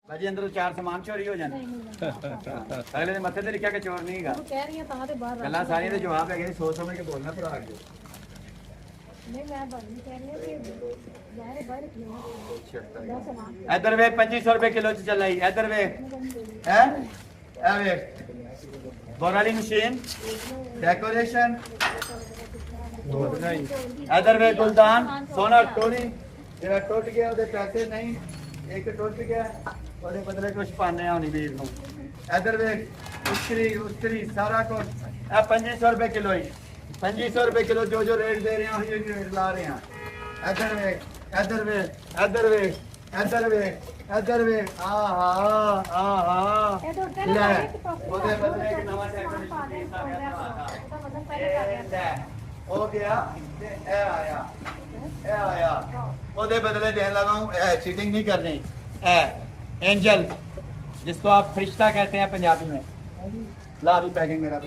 भाजी अंदर चार सामान चोरी हो जाने अगले दिन मत्थे ते लिखा के चोर नहीं गा कह रही हां ते बाहर गल्लां सारियां दे जवाब है सोच समझ के बोलना भरा के नहीं मैं बंद कह रही हूं कि बाहर बाहर क्यों इधर वे 2500 रुपए किलो च चल आई इधर वे हैं ए वे बोराली मशीन डेकोरेशन इधर वे गुलदान सोना टोली जेड़ा टूट गया ਉਹਦੇ ਪੈਸੇ नहीं एक टूट गया ਉਹਦੇ ਬਦਲੇ ਕੁਝ ਪਾਣੇ ਆ ਨਹੀਂ ਵੀਰ ਨੂੰ ਇਧਰ ਵੇ ਉਸਤਰੀ ਸਾਰਾ ਕੁਝ ਇਹ 2500 ਰੁਪਏ ਕਿਲੋ ਹੀ 2500 ਰੁਪਏ ਕਿਲੋ जो रेट दे रहे हैं वही रेट ला रहे हैं इधर वे इधर वे इधर वे इधर वे इधर वे ले ਉਹਦੇ ਬਦਲੇ ਇੱਕ ਨਵਾਂ हो गया ए आया ਉਹਦੇ ਬਦਲੇ देने लगा हूं चीटिंग नहीं करनी एंजल जिसको आप फरिश्ता कहते हैं पंजाबी में ला भी पैकिंग मेरा